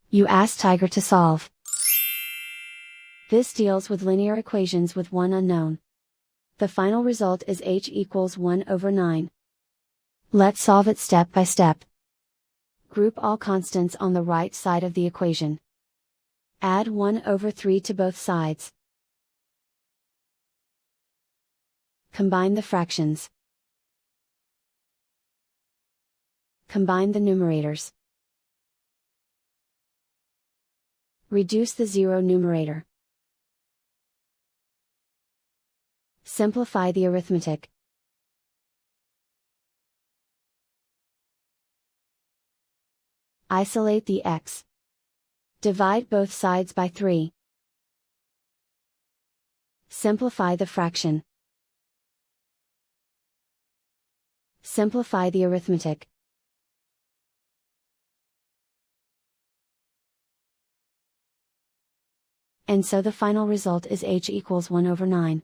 You ask Tiger to solve. This deals with linear equations with one unknown. The final result is h equals 1 over 9. Let's solve it step by step. Group all constants on the right side of the equation. Add 1 over 3 to both sides. Combine the fractions. Combine the numerators. Reduce the zero numerator. Simplify the arithmetic. Isolate the x. Divide both sides by 3. Simplify the fraction. Simplify the arithmetic. And so the final result is h equals 1 over 9.